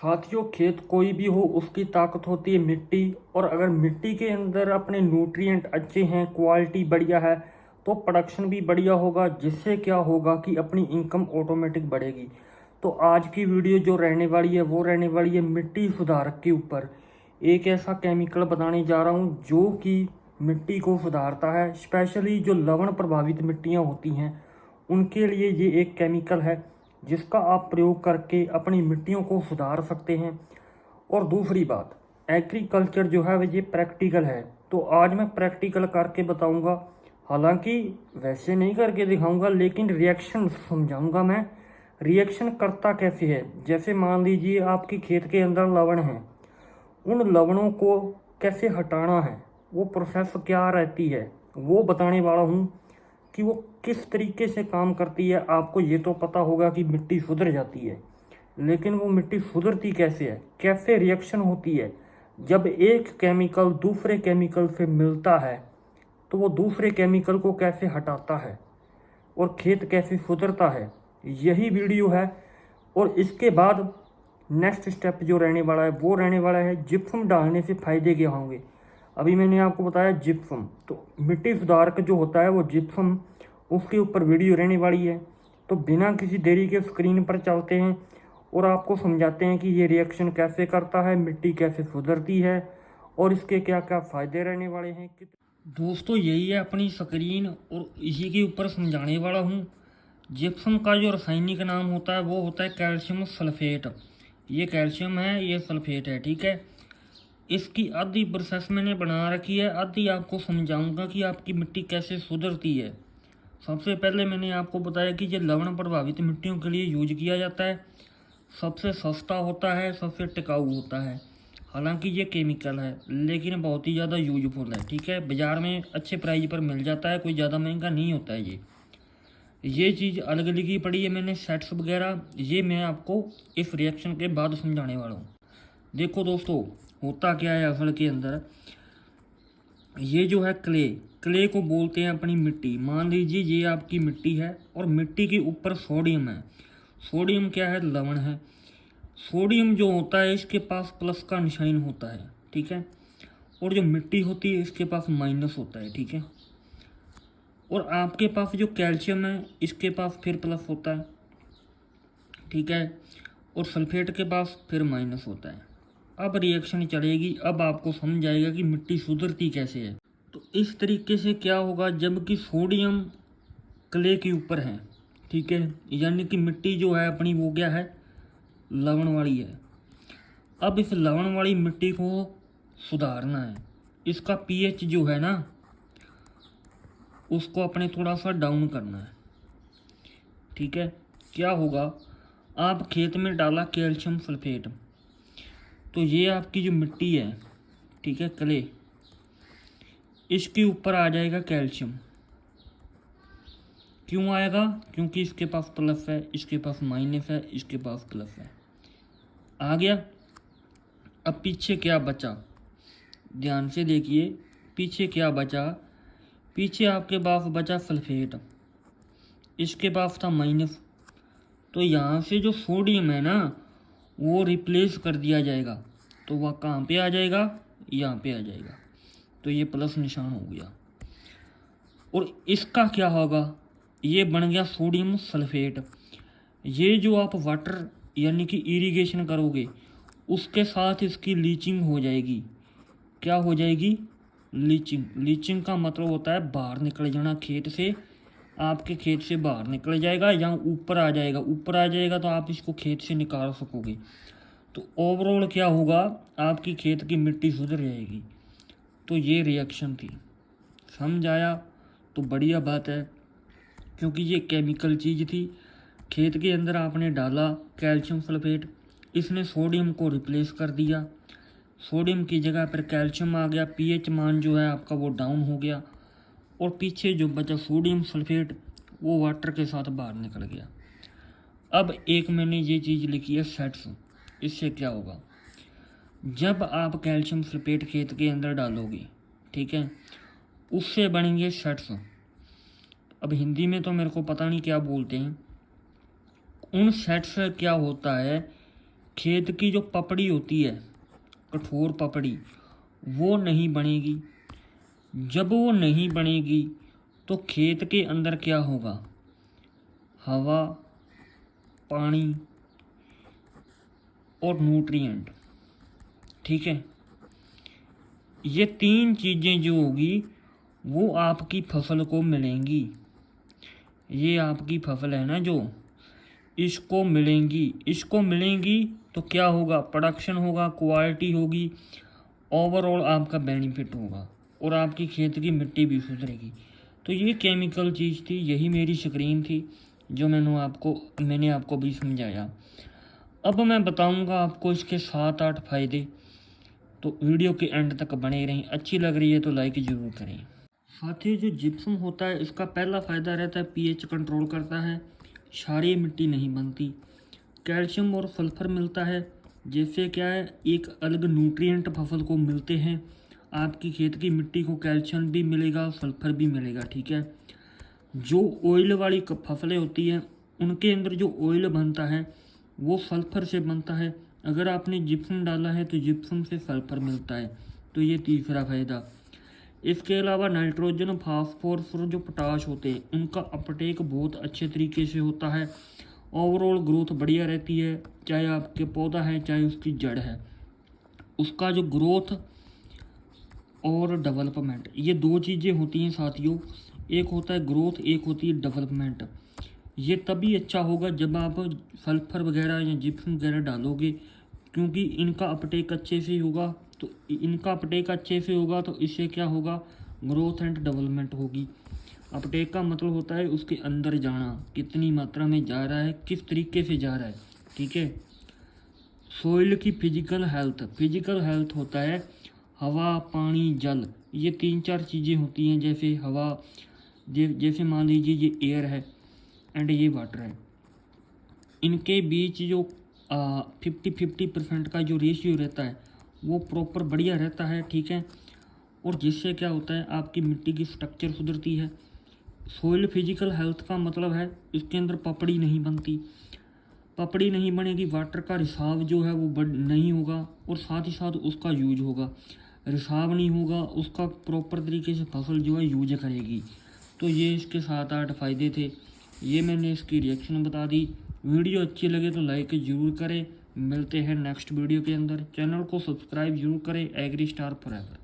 साथियों, खेत कोई भी हो उसकी ताकत होती है मिट्टी। और अगर मिट्टी के अंदर अपने न्यूट्रिएंट अच्छे हैं, क्वालिटी बढ़िया है, तो प्रोडक्शन भी बढ़िया होगा, जिससे क्या होगा कि अपनी इनकम ऑटोमेटिक बढ़ेगी। तो आज की वीडियो जो रहने वाली है वो रहने वाली है मिट्टी सुधारक के ऊपर। एक ऐसा केमिकल बताने जा रहा हूँ जो कि मिट्टी को सुधारता है। स्पेशली जो लवण प्रभावित मिट्टियाँ होती हैं उनके लिए ये एक केमिकल है जिसका आप प्रयोग करके अपनी मिट्टियों को सुधार सकते हैं। और दूसरी बात, एग्रीकल्चर जो है वो ये प्रैक्टिकल है, तो आज मैं प्रैक्टिकल करके बताऊंगा। हालांकि वैसे नहीं करके दिखाऊंगा, लेकिन रिएक्शन समझाऊंगा मैं। रिएक्शन करता कैसे है, जैसे मान लीजिए आपके खेत के अंदर लवण है, उन लवणों को कैसे हटाना है, वो प्रोसेस क्या रहती है वो बताने वाला हूँ कि वो किस तरीके से काम करती है। आपको ये तो पता होगा कि मिट्टी सुधर जाती है, लेकिन वो मिट्टी सुधरती कैसे है, कैसे रिएक्शन होती है जब एक केमिकल दूसरे केमिकल से मिलता है, तो वो दूसरे केमिकल को कैसे हटाता है और खेत कैसे सुधरता है, यही वीडियो है। और इसके बाद नेक्स्ट स्टेप जो रहने वाला है वो रहने वाला है जिप्सम डालने से फ़ायदे क्या होंगे। अभी मैंने आपको बताया जिप्सम, तो मिट्टी सुधारक जो होता है वो जिप्सम, उसके ऊपर वीडियो रहने वाली है। तो बिना किसी देरी के स्क्रीन पर चलते हैं और आपको समझाते हैं कि ये रिएक्शन कैसे करता है, मिट्टी कैसे सुधरती है और इसके क्या क्या फ़ायदे रहने वाले हैं। दोस्तों, यही है अपनी स्क्रीन और इसी के ऊपर समझाने वाला हूँ। जिप्सम का जो रासायनिक नाम होता है वो होता है कैल्शियम सल्फेट। ये कैल्शियम है, ये सल्फेट है, ठीक है। इसकी आधी प्रोसेस मैंने बना रखी है, आधी आपको समझाऊंगा कि आपकी मिट्टी कैसे सुधरती है। सबसे पहले मैंने आपको बताया कि ये लवण प्रभावित मिट्टियों के लिए यूज किया जाता है। सबसे सस्ता होता है, सबसे टिकाऊ होता है। हालांकि ये केमिकल है लेकिन बहुत ही ज़्यादा यूजफुल है, ठीक है। बाज़ार में अच्छे प्राइस पर मिल जाता है, कोई ज़्यादा महंगा नहीं होता है। ये चीज़ अलग लिखी पड़ी है मैंने, सेट्स वगैरह, ये मैं आपको इस रिएक्शन के बाद समझाने वाला हूँ। देखो दोस्तों, होता क्या है असल के अंदर, ये जो है क्ले को बोलते हैं अपनी मिट्टी। मान लीजिए ये आपकी मिट्टी है और मिट्टी के ऊपर सोडियम है। सोडियम क्या है? लवण है। सोडियम जो होता है इसके पास प्लस का निशान होता है, ठीक है। और जो मिट्टी होती है इसके पास माइनस होता है, ठीक है। और आपके पास जो कैल्शियम है इसके पास फिर प्लस होता है, ठीक है। और सल्फेट के पास फिर माइनस होता है। अब रिएक्शन चलेगी, अब आपको समझ आएगा कि मिट्टी सुधरती कैसे है। तो इस तरीके से क्या होगा, जबकि सोडियम क्ले के ऊपर है, ठीक है, यानी कि मिट्टी जो है अपनी वो क्या है? लवण वाली है। अब इस लवण वाली मिट्टी को सुधारना है। इसका पीएच जो है ना, उसको अपने थोड़ा सा डाउन करना है, ठीक है। क्या होगा, आप खेत में डाला कैल्शियम सल्फेट, तो ये आपकी जो मिट्टी है, ठीक है, क्ले, इसके ऊपर आ जाएगा कैल्शियम। क्यों आएगा? क्योंकि इसके पास प्लस है, इसके पास माइनस है, इसके पास प्लस है, आ गया। अब पीछे क्या बचा, ध्यान से देखिए, पीछे क्या बचा? पीछे आपके पास बचा सल्फेट, इसके पास था माइनस। तो यहाँ से जो सोडियम है ना वो रिप्लेस कर दिया जाएगा, तो वह कहाँ पे आ जाएगा? यहाँ पे आ जाएगा। तो ये प्लस निशान हो गया। और इसका क्या होगा? ये बन गया सोडियम सल्फेट। ये जो आप वाटर यानी कि इरिगेशन करोगे उसके साथ इसकी लीचिंग हो जाएगी। क्या हो जाएगी? लीचिंग। लीचिंग का मतलब होता है बाहर निकल जाना खेत से, आपके खेत से बाहर निकल जाएगा या ऊपर आ जाएगा। ऊपर आ जाएगा तो आप इसको खेत से निकाल सकोगे। तो ओवरऑल क्या होगा, आपकी खेत की मिट्टी सुधर जाएगी। तो ये रिएक्शन थी, समझ आया? तो बढ़िया बात है, क्योंकि ये केमिकल चीज़ थी। खेत के अंदर आपने डाला कैल्शियम सल्फेट, इसने सोडियम को रिप्लेस कर दिया, सोडियम की जगह पर कैल्शियम आ गया, पीएच मान जो है आपका वो डाउन हो गया। और पीछे जो बचा सोडियम सल्फेट वो वाटर के साथ बाहर निकल गया। अब एक मैंने ये चीज़ लिखी है सेट्स। इससे क्या होगा, जब आप कैल्शियम सल्फेट खेत के अंदर डालोगे, ठीक है, उससे बनेंगे सेट्स। अब हिंदी में तो मेरे को पता नहीं क्या बोलते हैं। उन सेट्स से क्या होता है खेत की जो पपड़ी होती है, कठोर पपड़ी, वो नहीं बनेगी। जब वो नहीं बनेगी तो खेत के अंदर क्या होगा? हवा, पानी और न्यूट्रिएंट। ठीक है, ये तीन चीज़ें जो होगी वो आपकी फसल को मिलेंगी। ये आपकी फसल है ना जो, इसको मिलेंगी तो क्या होगा? प्रोडक्शन होगा, क्वालिटी होगी, ओवरऑल आपका बेनिफिट होगा और आपकी खेत की मिट्टी भी सुधरेगी। तो ये केमिकल चीज़ थी, यही मेरी स्क्रीन थी जो मैंने आपको भी समझाया। अब मैं बताऊंगा आपको इसके 7-8 फ़ायदे, तो वीडियो के एंड तक बने रहें। अच्छी लग रही है तो लाइक ज़रूर करें। साथ ही जो जिप्सम होता है, इसका पहला फ़ायदा रहता है पीएच कंट्रोल करता है, क्षारीय मिट्टी नहीं बनती। कैल्शियम और सल्फर मिलता है, जिससे क्या है, एक अलग न्यूट्रिएंट फसल को मिलते हैं। आपकी खेत की मिट्टी को कैल्शियम भी मिलेगा, सल्फर भी मिलेगा। ठीक है, जो ऑयल वाली फसलें होती हैं उनके अंदर जो ऑयल बनता है वो सल्फर से बनता है। अगर आपने जिप्सम डाला है तो जिप्सम से सल्फर मिलता है। तो ये तीसरा फायदा। इसके अलावा नाइट्रोजन, फास्फोरस और जो पोटाश होते हैं उनका अपटेक बहुत अच्छे तरीके से होता है। ओवरऑल ग्रोथ बढ़िया रहती है, चाहे आपके पौधा है चाहे उसकी जड़ है, उसका जो ग्रोथ और डेवलपमेंट, ये दो चीज़ें होती हैं साथियों। एक होता है ग्रोथ, एक होती है डेवलपमेंट। ये तभी अच्छा होगा जब आप सल्फर वगैरह या जिप्सम वगैरह डालोगे, क्योंकि इनका अपटेक अच्छे से होगा। तो इससे क्या होगा? ग्रोथ एंड डेवलपमेंट होगी। अपटेक का मतलब होता है उसके अंदर जाना, कितनी मात्रा में जा रहा है, किस तरीके से जा रहा है। ठीक है, सोइल की फिजिकल हेल्थ होता है हवा, पानी, जल, ये 3-4 चीज़ें होती हैं। जैसे हवा, जैसे मान लीजिए ये एयर है एंड ये वाटर है, इनके बीच जो 50-50% का जो रेशियो रहता है वो प्रॉपर बढ़िया रहता है। ठीक है, और जिससे क्या होता है, आपकी मिट्टी की स्ट्रक्चर सुधरती है। सोइल फिजिकल हेल्थ का मतलब है इसके अंदर पपड़ी नहीं बनेगी, वाटर का रिसाव जो है वो नहीं होगा, और साथ ही साथ उसका यूज होगा। रिसाव नहीं होगा, उसका प्रॉपर तरीके से फसल जो है यूज करेगी। तो ये इसके 7-8 फ़ायदे थे, ये मैंने इसकी रिएक्शन बता दी। वीडियो अच्छी लगे तो लाइक ज़रूर करें। मिलते हैं नेक्स्ट वीडियो के अंदर। चैनल को सब्सक्राइब जरूर करें। Agri star forever.